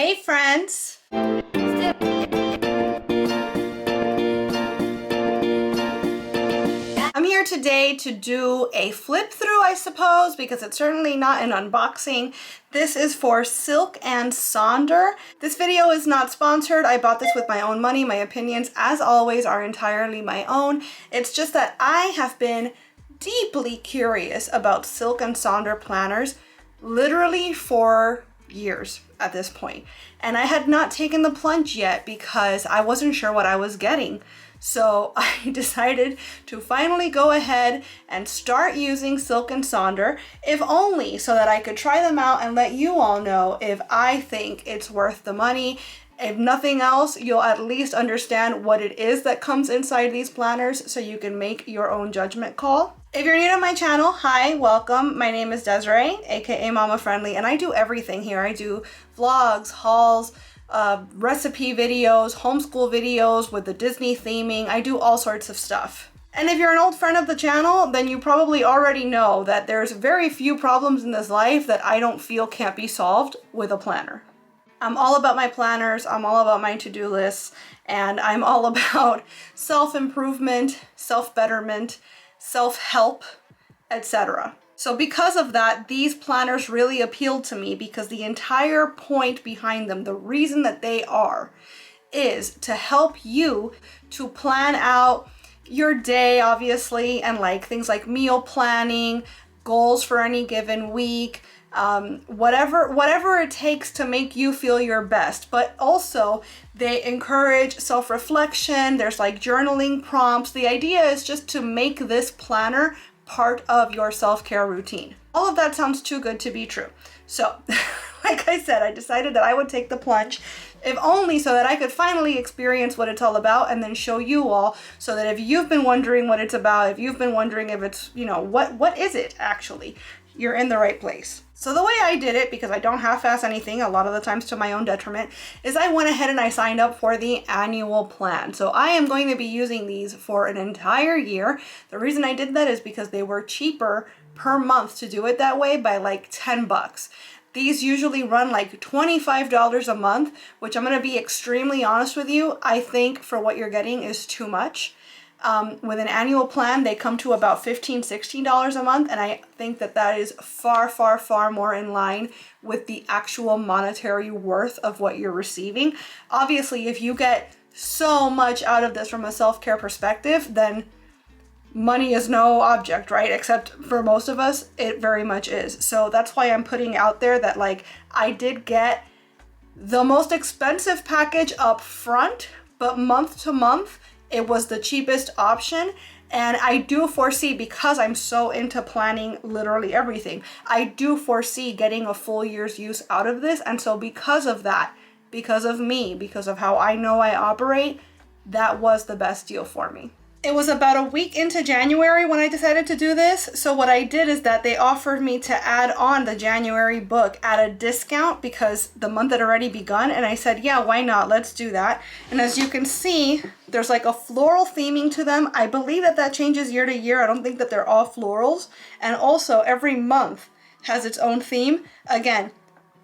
Hey friends! I'm here today to do a flip through, I suppose, because it's certainly not an unboxing. This is for Silk and Sonder. This video is not sponsored. I bought this with my own money. My opinions, as always, are entirely my own. It's just that I have been deeply curious about Silk and Sonder planners literally for years at this point. And I had not taken the plunge yet because I wasn't sure what I was getting. So I decided to finally go ahead and start using Silk and Sonder, if only so that I could try them out and let you all know if I think it's worth the money. If nothing else, you'll at least understand what it is that comes inside these planners so you can make your own judgment call. If you're new to my channel, hi, welcome. My name is Desiree, aka Mama Friendly, and I do everything here. I do vlogs, hauls, recipe videos, homeschool videos with the Disney theming. I do all sorts of stuff. And if you're an old friend of the channel, then you probably already know that there's very few problems in this life that I don't feel can't be solved with a planner. I'm all about my planners, I'm all about my to-do lists, and I'm all about self-improvement, self-betterment, self-help, etc. So because of that, these planners really appealed to me because the entire point behind them, the reason that they are, is to help you to plan out your day, obviously, and like things like meal planning, goals for any given week, whatever it takes to make you feel your best. But also they encourage self-reflection. There's like journaling prompts. The idea is just to make this planner part of your self-care routine. All of that sounds too good to be true. So like I said, I decided that I would take the plunge, if only so that I could finally experience what it's all about and then show you all, so that if you've been wondering what it's about, if you've been wondering if it's, what is it actually, you're in the right place. So the way I did it, because I don't half-ass anything a lot of the times to my own detriment, is I went ahead and I signed up for the annual plan. So I am going to be using these for an entire year. The reason I did that is because they were cheaper per month to do it that way by like 10 bucks. These usually run like $25 a month, which I'm going to be extremely honest with you, I think for what you're getting is too much. With an annual plan, they come to about $15, $16 a month, and I think that that is far, far, far more in line with the actual monetary worth of what you're receiving. Obviously, if you get so much out of this from a self-care perspective, then money is no object, right? Except for most of us, it very much is. So that's why I'm putting out there that like I did get the most expensive package up front, but month to month, it was the cheapest option. And I do foresee, because I'm so into planning literally everything, I do foresee getting a full year's use out of this. And so because of that, because of me, because of how I know I operate, that was the best deal for me. It was about a week into January when I decided to do this. So what I did is that they offered me to add on the January book at a discount because the month had already begun. And I said, yeah, why not? Let's do that. And as you can see, there's like a floral theming to them. I believe that that changes year to year. I don't think that they're all florals. And also every month has its own theme. Again,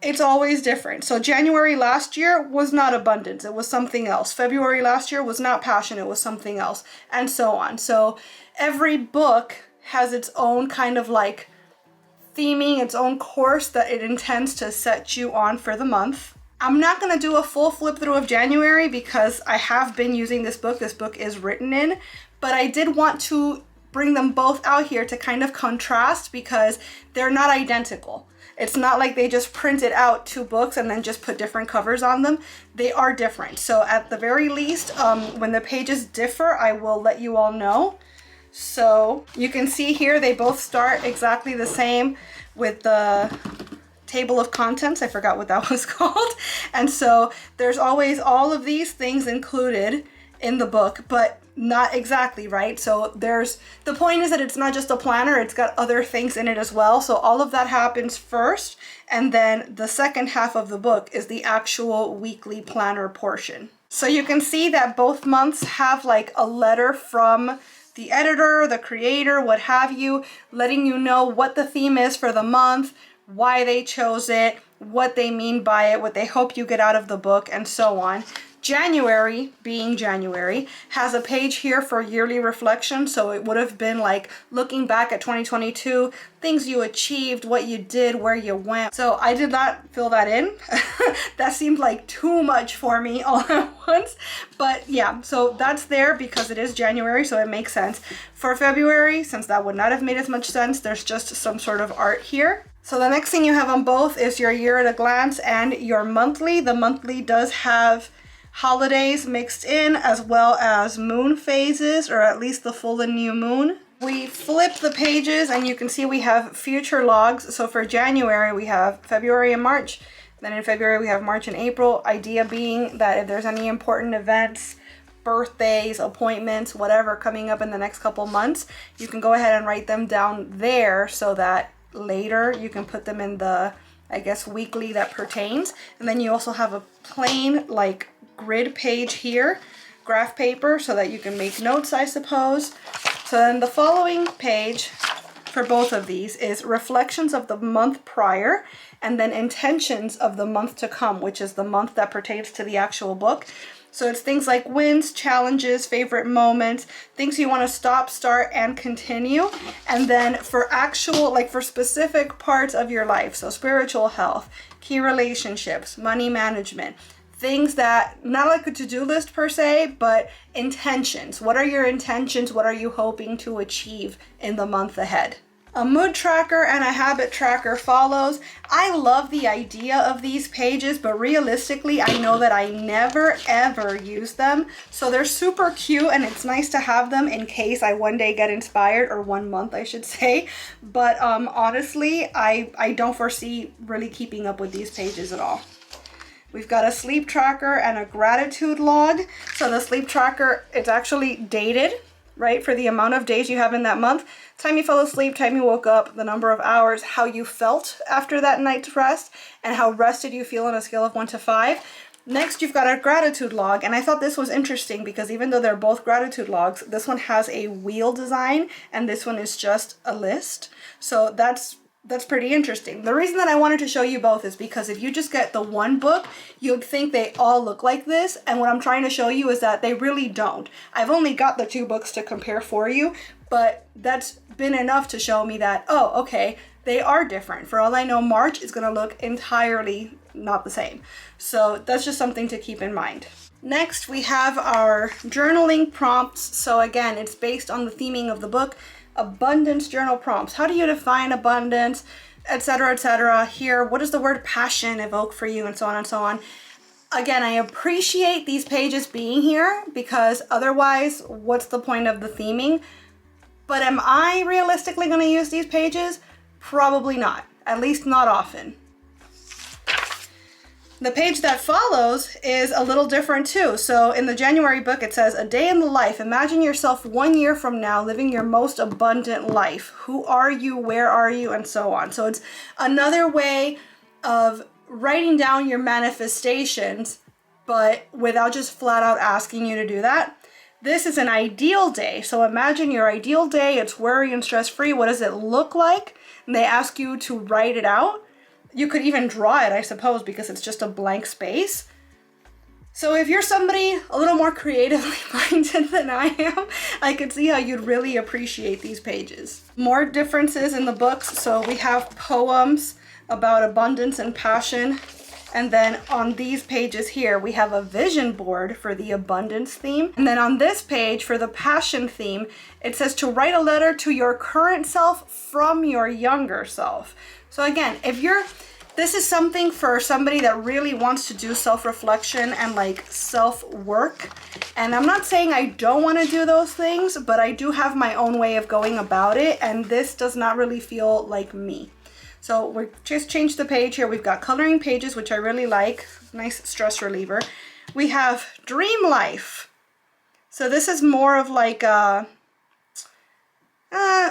it's always different. So January last year was not abundance, it was something else. February last year was not passion, it was something else, and so on. So every book has its own kind of like theming, its own course that it intends to set you on for the month. I'm not going to do a full flip through of January because I have been using this book. This book is written in, but I did want to bring them both out here to kind of contrast because they're not identical. It's not like they just printed out two books and then just put different covers on them. They are different. So at the very least, when the pages differ, I will let you all know. So you can see here, they both start exactly the same with the table of contents. I forgot what that was called. And so there's always all of these things included in the book, but not exactly, right? So the point is that it's not just a planner, it's got other things in it as well. So all of that happens first, and then the second half of the book is the actual weekly planner portion. So you can see that both months have like a letter from the editor, the creator, what have you, letting you know what the theme is for the month, why they chose it, what they mean by it, what they hope you get out of the book, and so on. January, being January, has a page here for yearly reflection, so it would have been like looking back at 2022, things you achieved, what you did, where you went. So I did not fill that in. That seemed like too much for me all at once. But yeah, so that's there because it is January, so it makes sense. For February, since that would not have made as much sense, there's just some sort of art here. So the next thing you have on both is your year at a glance and your monthly. The monthly does have holidays mixed in, as well as moon phases, or at least the full and new moon. We flip the pages and you can see we have future logs. So for January we have February and March. Then in February we have March and April. Idea being that if there's any important events, birthdays, appointments, whatever coming up in the next couple months, you can go ahead and write them down there so that later you can put them in the, I guess, weekly that pertains. And then you also have a plain like grid page here, graph paper, so that you can make notes, I suppose. So then the following page for both of these is reflections of the month prior, and then intentions of the month to come, which is the month that pertains to the actual book. So it's things like wins, challenges, favorite moments, things you want to stop, start, and continue. And then for actual, like for specific parts of your life, so spiritual health, key relationships, money management, things that, not like a to-do list per se, but intentions. What are your intentions? What are you hoping to achieve in the month ahead? A mood tracker and a habit tracker follows. I love the idea of these pages, but realistically, I know that I never ever use them. So they're super cute and it's nice to have them in case I one day get inspired, or one month I should say. But honestly, I don't foresee really keeping up with these pages at all. We've got a sleep tracker and a gratitude log. So the sleep tracker, it's actually dated, right, for the amount of days you have in that month. Time you fell asleep, time you woke up, the number of hours, how you felt after that night's rest, and how rested you feel on a scale of 1 to 5. Next, you've got a gratitude log, and I thought this was interesting because even though they're both gratitude logs, this one has a wheel design and this one is just a list. So that's pretty interesting. The reason that I wanted to show you both is because if you just get the one book, you'd think they all look like this. And what I'm trying to show you is that they really don't. I've only got the 2 books to compare for you, but that's been enough to show me that, oh, okay, they are different. For all I know, March is going to look entirely not the same. So that's just something to keep in mind. Next, we have our journaling prompts. So again, it's based on the theming of the book. Abundance journal prompts. How do you define abundance, etc., etc.? Here, what does the word passion evoke for you, and so on and so on. Again, I appreciate these pages being here because otherwise, what's the point of the theming? But am I realistically going to use these pages? Probably not. At least not often. The page that follows is a little different too. So in the January book, it says, a day in the life. Imagine yourself 1 year from now living your most abundant life. Who are you? Where are you? And so on. So it's another way of writing down your manifestations, but without just flat out asking you to do that. This is an ideal day. So imagine your ideal day. It's worry and stress free. What does it look like? And they ask you to write it out. You could even draw it, I suppose, because it's just a blank space. So if you're somebody a little more creatively minded than I am, I could see how you'd really appreciate these pages. More differences in the books. So we have poems about abundance and passion. And then on these pages here, we have a vision board for the abundance theme. And then on this page for the passion theme, it says to write a letter to your current self from your younger self. So again, this is something for somebody that really wants to do self-reflection and like self-work. And I'm not saying I don't want to do those things, but I do have my own way of going about it. And this does not really feel like me. So we just changed the page here. We've got coloring pages, which I really like. Nice stress reliever. We have dream life. So this is more of like a,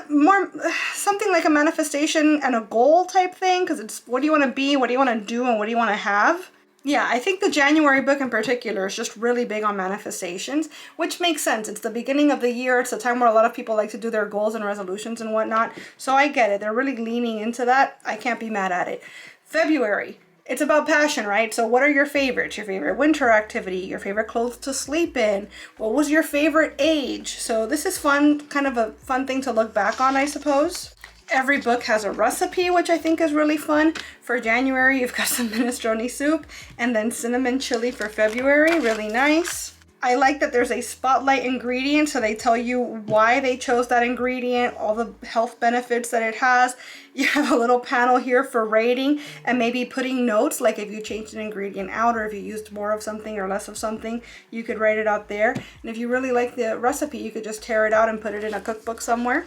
more something like a manifestation and a goal type thing, because it's what do you want to be, what do you want to do, and what do you want to have. Yeah, I think the January book in particular is just really big on manifestations, which makes sense. It's the beginning of the year. It's a time where a lot of people like to do their goals and resolutions and whatnot. So I get it. They're really leaning into that. I can't be mad at it. February It's about passion, right? So what are your favorites? Your favorite winter activity, your favorite clothes to sleep in, what was your favorite age? So this is fun, kind of a fun thing to look back on, I suppose. Every book has a recipe, which I think is really fun. For January, you've got some minestrone soup, and then cinnamon chili for February, really nice. I like that there's a spotlight ingredient, so they tell you why they chose that ingredient, all the health benefits that it has. You have a little panel here for rating and maybe putting notes, like if you changed an ingredient out or if you used more of something or less of something, you could write it out there. And if you really like the recipe, you could just tear it out and put it in a cookbook somewhere.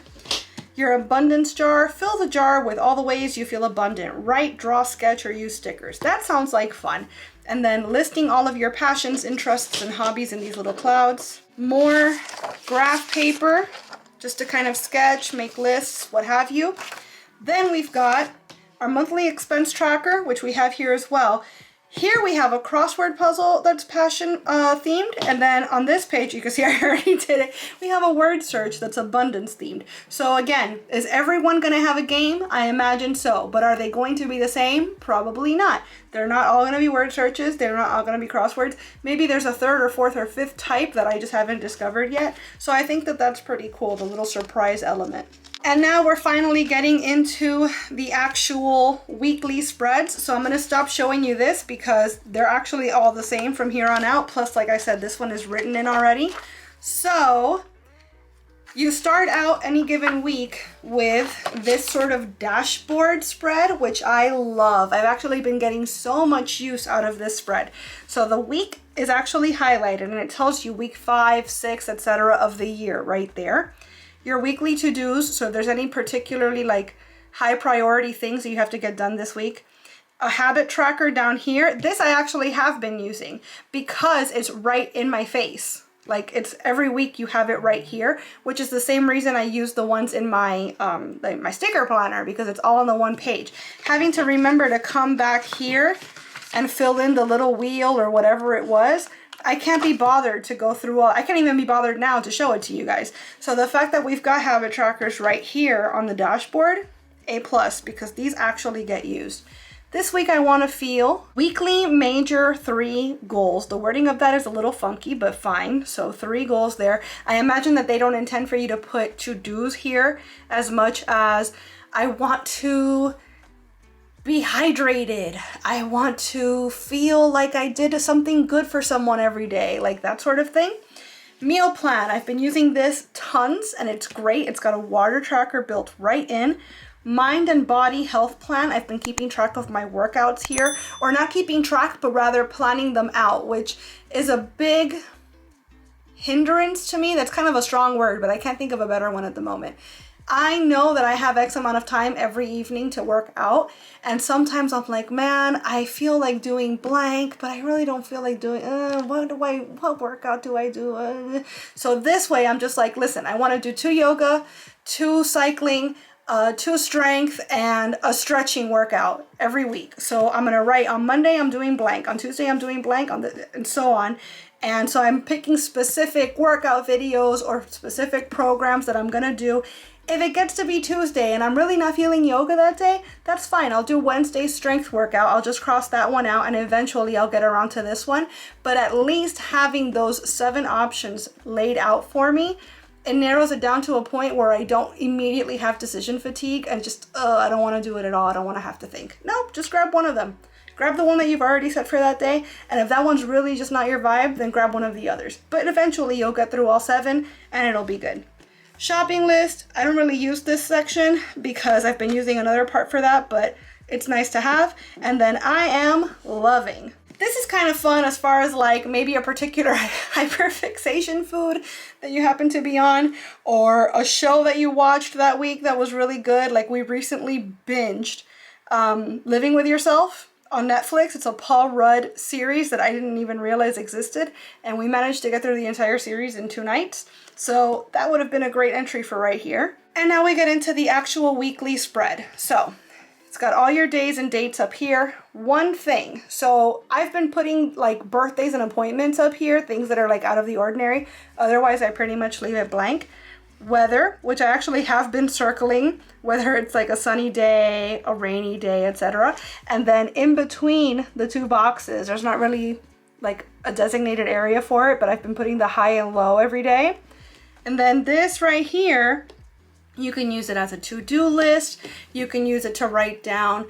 Your abundance jar, fill the jar with all the ways you feel abundant. Write, draw, sketch, or use stickers. That sounds like fun. And then listing all of your passions, interests, and hobbies in these little clouds. More graph paper, just to kind of sketch, make lists, what have you. Then we've got our monthly expense tracker, which we have here as well. Here we have a crossword puzzle that's passion themed, and then on this page, you can see I already did it, we have a word search that's abundance themed. So again, is everyone going to have a game? I imagine so, but are they going to be the same? Probably not. They're not all going to be word searches, they're not all going to be crosswords. Maybe there's a third or fourth or fifth type that I just haven't discovered yet. So I think that that's pretty cool, the little surprise element. And now we're finally getting into the actual weekly spreads. So I'm going to stop showing you this because they're actually all the same from here on out. Plus, like I said, this one is written in already. So you start out any given week with this sort of dashboard spread, which I love. I've actually been getting so much use out of this spread. So the week is actually highlighted and it tells you week 5, 6, etc. of the year right there. Your weekly to-dos, so if there's any particularly like high priority things that you have to get done this week. A habit tracker down here. This I actually have been using because it's right in my face. Like it's every week you have it right here, which is the same reason I use the ones in my like my sticker planner, because it's all on the one page. Having to remember to come back here and fill in the little wheel or whatever it was, I can't be bothered to go through all, I can't even be bothered now to show it to you guys. So the fact that we've got habit trackers right here on the dashboard, A+, because these actually get used. This week I want to feel weekly major 3 goals. The wording of that is a little funky, but fine. So 3 goals there. I imagine that they don't intend for you to put to-dos here as much as I want to be hydrated. I want to feel like I did something good for someone every day, like that sort of thing. Meal plan, I've been using this tons and it's great. It's got a water tracker built right in. Mind and body health plan, I've been keeping track of my workouts here, or not keeping track, but rather planning them out, which is a big hindrance to me. That's kind of a strong word, but I can't think of a better one at the moment. I know that I have X amount of time every evening to work out, and sometimes I'm like, man, I feel like doing blank, but I really don't feel like doing, what workout do I do? So this way I'm just like, listen, I want to do 2 yoga, 2 cycling, 2 strength, and a stretching workout every week. So I'm going to write on Monday I'm doing blank, on Tuesday I'm doing blank, and so on. And so I'm picking specific workout videos or specific programs that I'm going to do. If it gets to be Tuesday and I'm really not feeling yoga that day, that's fine. I'll do Wednesday's strength workout. I'll just cross that one out and eventually I'll get around to this one. But at least having those 7 options laid out for me, it narrows it down to a point where I don't immediately have decision fatigue and just, I don't want to do it at all. I don't want to have to think. Nope, just grab one of them. Grab the one that you've already set for that day, and if that one's really just not your vibe, then grab one of the others. But eventually you'll get through all 7 and it'll be good. Shopping list, I don't really use this section because I've been using another part for that, but it's nice to have. And then I am loving. This is kind of fun as far as like maybe a particular hyperfixation food that you happen to be on, or a show that you watched that week that was really good. Like we recently binged Living with Yourself on Netflix. It's a Paul Rudd series that I didn't even realize existed, and we managed to get through the entire series in 2 nights. So that would have been a great entry for right here. And now we get into the actual weekly spread. So it's got all your days and dates up here. One thing, so I've been putting like birthdays and appointments up here, things that are like out of the ordinary. Otherwise, I pretty much leave it blank. weather, which I actually have been circling, whether it's like a sunny day, a rainy day, etc. And then in between the two boxes, there's not really like a designated area for it, but I've been putting the high and low every day. And then this right here, you can use it as a to-do list. You can use it to write down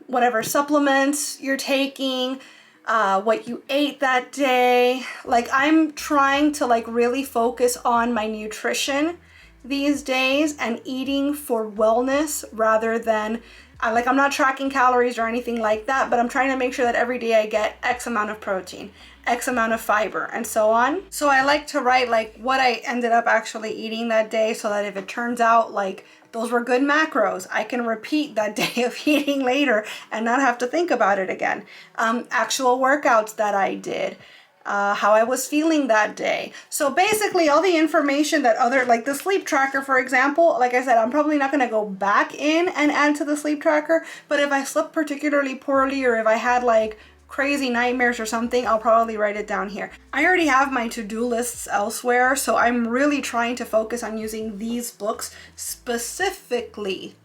whatever supplements you're taking, what you ate that day. Like, I'm trying to like really focus on my nutrition these days and eating for wellness rather than I'm not tracking calories or anything like that, but I'm trying to make sure that every day I get X amount of protein, X amount of fiber, and so on. So I like to write like what I ended up actually eating that day, so that if it turns out like those were good macros, I can repeat that day of eating later and not have to think about it again. Actual workouts that I did, how I was feeling that day. So basically all the information that like the sleep tracker, for example, like I said, I'm probably not going to go back in and add to the sleep tracker, but if I slept particularly poorly or if I had like crazy nightmares or something, I'll probably write it down here. I already have my to-do lists elsewhere, so I'm really trying to focus on using these books specifically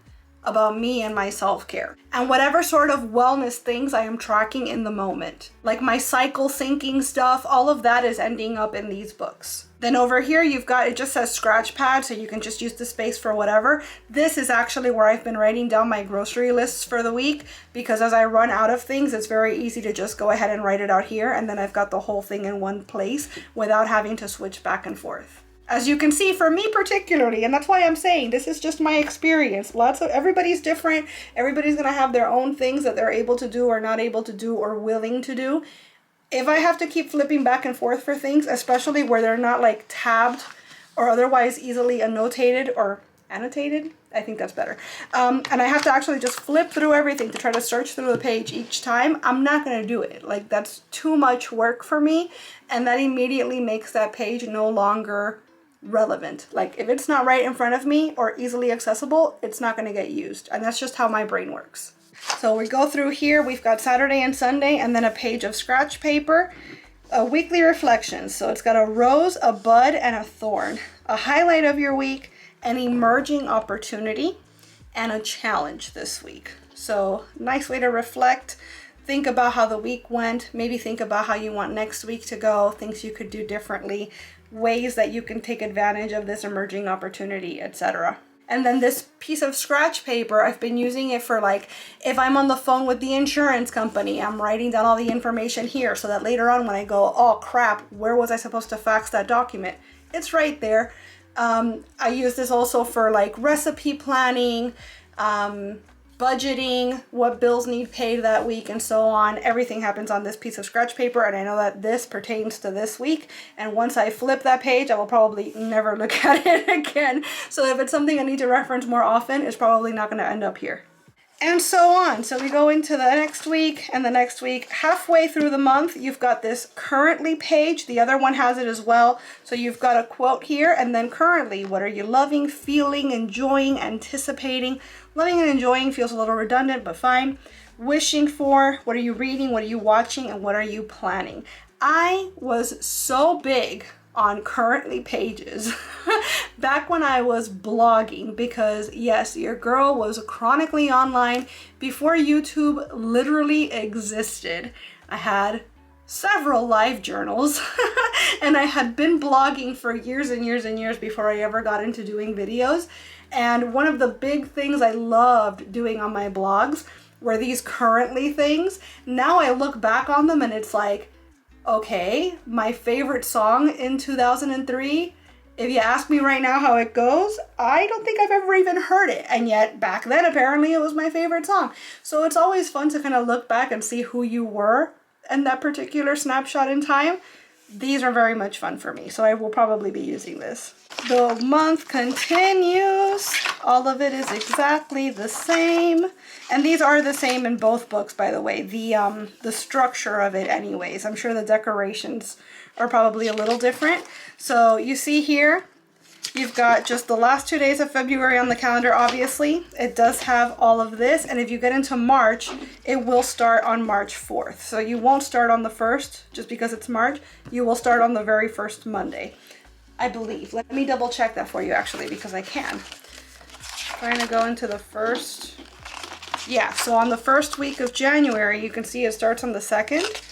about me and my self-care and whatever sort of wellness things I am tracking in the moment. Like my cycle syncing stuff, all of that is ending up in these books. Then over here you've got, it just says scratch pad, so you can just use the space for whatever. This is actually where I've been writing down my grocery lists for the week, because as I run out of things, it's very easy to just go ahead and write it out here, and then I've got the whole thing in one place without having to switch back and forth. As you can see, for me particularly, and that's why I'm saying this is just my experience. Everybody's different. Everybody's going to have their own things that they're able to do or not able to do or willing to do. If I have to keep flipping back and forth for things, especially where they're not like tabbed or otherwise easily annotated or annotated, I think that's better. And I have to actually just flip through everything to try to search through the page each time, I'm not going to do it. Like, that's too much work for me, and that immediately makes that page no longer relevant. Like, if it's not right in front of me or easily accessible, it's not going to get used. And that's just how my brain works. So we go through here, we've got Saturday and Sunday, and then a page of scratch paper, a weekly reflections. So it's got a rose, a bud, and a thorn, a highlight of your week, an emerging opportunity, and a challenge this week. So nice way to reflect, think about how the week went, maybe think about how you want next week to go, things you could do differently, ways that you can take advantage of this emerging opportunity, etc. And then this piece of scratch paper, I've been using it for like, if I'm on the phone with the insurance company, I'm writing down all the information here so that later on when I go, oh crap, where was I supposed to fax that document? It's right there. I use this also for like recipe planning, budgeting, what bills need paid that week, and so on. Everything happens on this piece of scratch paper, and I know that this pertains to this week, and once I flip that page, I will probably never look at it again. So if it's something I need to reference more often, it's probably not going to end up here. And so on. So we go into the next week and the next week. Halfway through the month, you've got this currently page. The other one has it as well. So you've got a quote here, and then currently, what are you loving, feeling, enjoying, anticipating? Loving and enjoying feels a little redundant, but fine. Wishing for, what are you reading, what are you watching, and what are you planning? I was so big on currently pages back when I was blogging, because yes, your girl was chronically online before YouTube literally existed. I had several live journals and I had been blogging for years and years and years before I ever got into doing videos. And one of the big things I loved doing on my blogs were these currently things. Now I look back on them and it's like, okay, my favorite song in 2003, if you ask me right now how it goes, I don't think I've ever even heard it. And yet back then, apparently it was my favorite song. So it's always fun to kind of look back and see who you were in that particular snapshot in time. These are very much fun for me, so I will probably be using this. The month continues. All of it is exactly the same. And these are the same in both books, by the way. The structure of it anyways. I'm sure the decorations are probably a little different. So you see here, you've got just the last 2 days of February on the calendar, obviously. It does have all of this, and if you get into March, it will start on March 4th. So you won't start on the 1st, just because it's March. You will start on the very first Monday. I believe. Let me double check that for you actually, because I can. Trying to go into the first. Yeah, so on the first week of January, you can see it starts on the 2nd.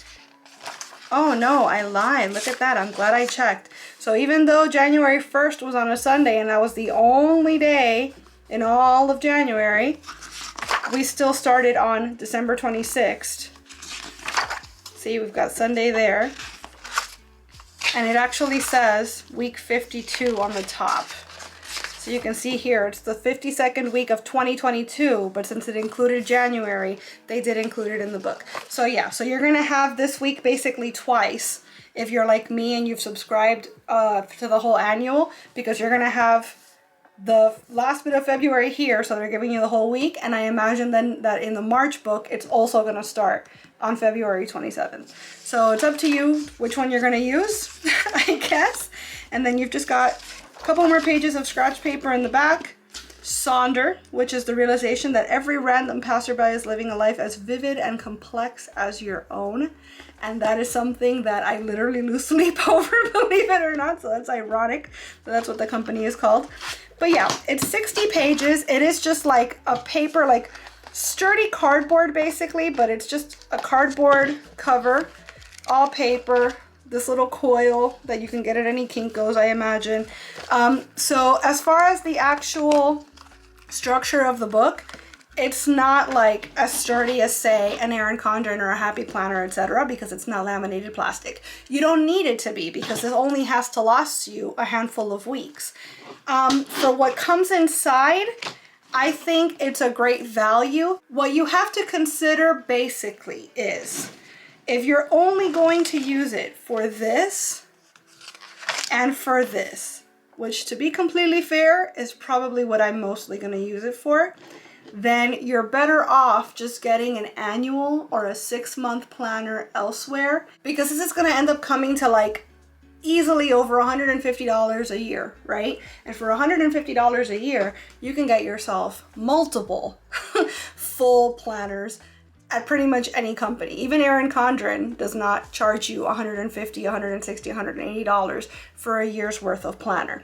Oh no, I lied. Look at that. I'm glad I checked. So even though January 1st was on a Sunday and that was the only day in all of January, we still started on December 26th. See, we've got Sunday there. And it actually says week 52 on the top. So you can see here, it's the 52nd week of 2022, but since it included January, they did include it in the book. So yeah, so you're gonna have this week basically twice if you're like me and you've subscribed to the whole annual, because you're gonna have the last bit of February here, so they're giving you the whole week, and I imagine then that in the March book, it's also gonna start on February 27th. So it's up to you which one you're gonna use, I guess. And then you've just got couple more pages of scratch paper in the back. Sonder, which is the realization that every random passerby is living a life as vivid and complex as your own. And that is something that I literally lose sleep over, believe it or not. So that's ironic. So that's what the company is called. But yeah, it's 60 pages. It is just like a paper, like sturdy cardboard basically, but it's just a cardboard cover, all paper. This little coil that you can get at any Kinko's, I imagine. So as far as the actual structure of the book, it's not like as sturdy as, say, an Erin Condren or a Happy Planner, etc., because it's not laminated plastic. You don't need it to be, because it only has to last you a handful of weeks. For what comes inside, I think it's a great value. What you have to consider basically is, if you're only going to use it for this and for this, which to be completely fair is probably what I'm mostly going to use it for, then you're better off just getting an annual or a 6-month planner elsewhere, because this is going to end up coming to like easily over $150 a year, right? And for $150 a year, you can get yourself multiple full planners at pretty much any company. Even Erin Condren does not charge you $150, $160, $180 for a year's worth of planner.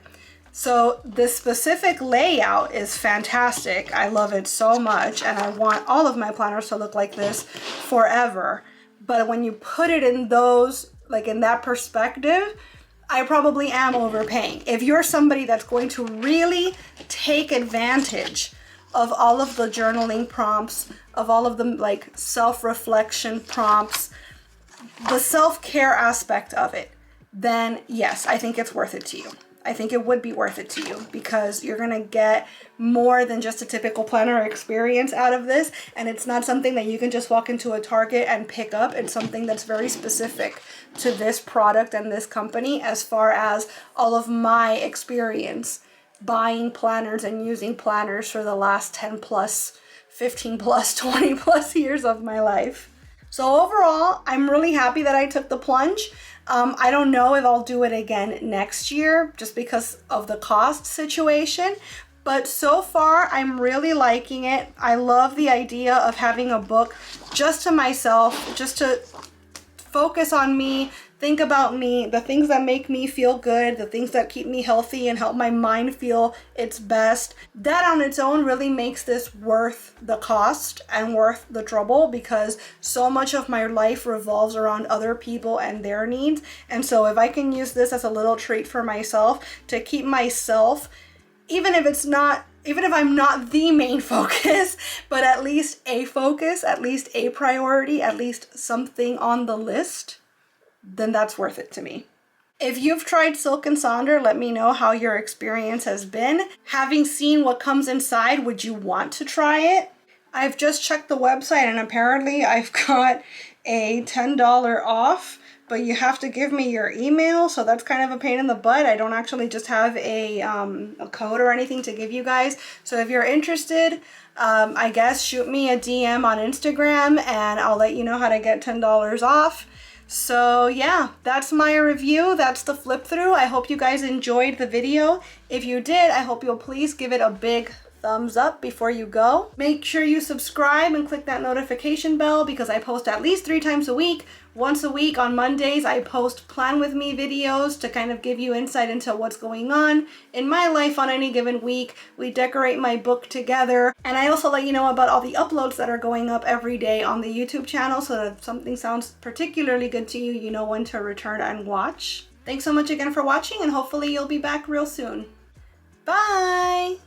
So this specific layout is fantastic. I love it so much, and I want all of my planners to look like this forever. But when you put it in those, like in that perspective, I probably am overpaying. If you're somebody that's going to really take advantage of all of the journaling prompts, of all of the like self-reflection prompts, the self-care aspect of it, then yes, I think it's worth it to you. I think it would be worth it to you, because you're gonna get more than just a typical planner experience out of this, and it's not something that you can just walk into a Target and pick up. It's something that's very specific to this product and this company, as far as all of my experience buying planners and using planners for the last 10 plus, 15 plus, 20 plus years of my life. So overall, I'm really happy that I took the plunge. I don't know if I'll do it again next year, just because of the cost situation. But so far, I'm really liking it. I love the idea of having a book just to myself, just to focus on me, think about me, the things that make me feel good, the things that keep me healthy and help my mind feel its best. That on its own really makes this worth the cost and worth the trouble, because so much of my life revolves around other people and their needs. And so if I can use this as a little treat for myself to keep myself, even if I'm not the main focus, but at least a focus, at least a priority, at least something on the list, then that's worth it to me. If you've tried Silk and Sonder, let me know how your experience has been. Having seen what comes inside, would you want to try it? I've just checked the website, and apparently I've got a $10 off, but you have to give me your email, so that's kind of a pain in the butt. I don't actually just have a code or anything to give you guys. So if you're interested, I guess shoot me a DM on Instagram and I'll let you know how to get $10 off. So yeah, that's my review. That's the flip through. I hope you guys enjoyed the video. If you did, I hope you'll please give it a big thumbs up before you go. Make sure you subscribe and click that notification bell because I post at least 3 times a week. Once a week on Mondays, I post Plan With Me videos to kind of give you insight into what's going on in my life on any given week. We decorate my book together. And I also let you know about all the uploads that are going up every day on the YouTube channel, so that if something sounds particularly good to you, you know when to return and watch. Thanks so much again for watching, and hopefully you'll be back real soon. Bye!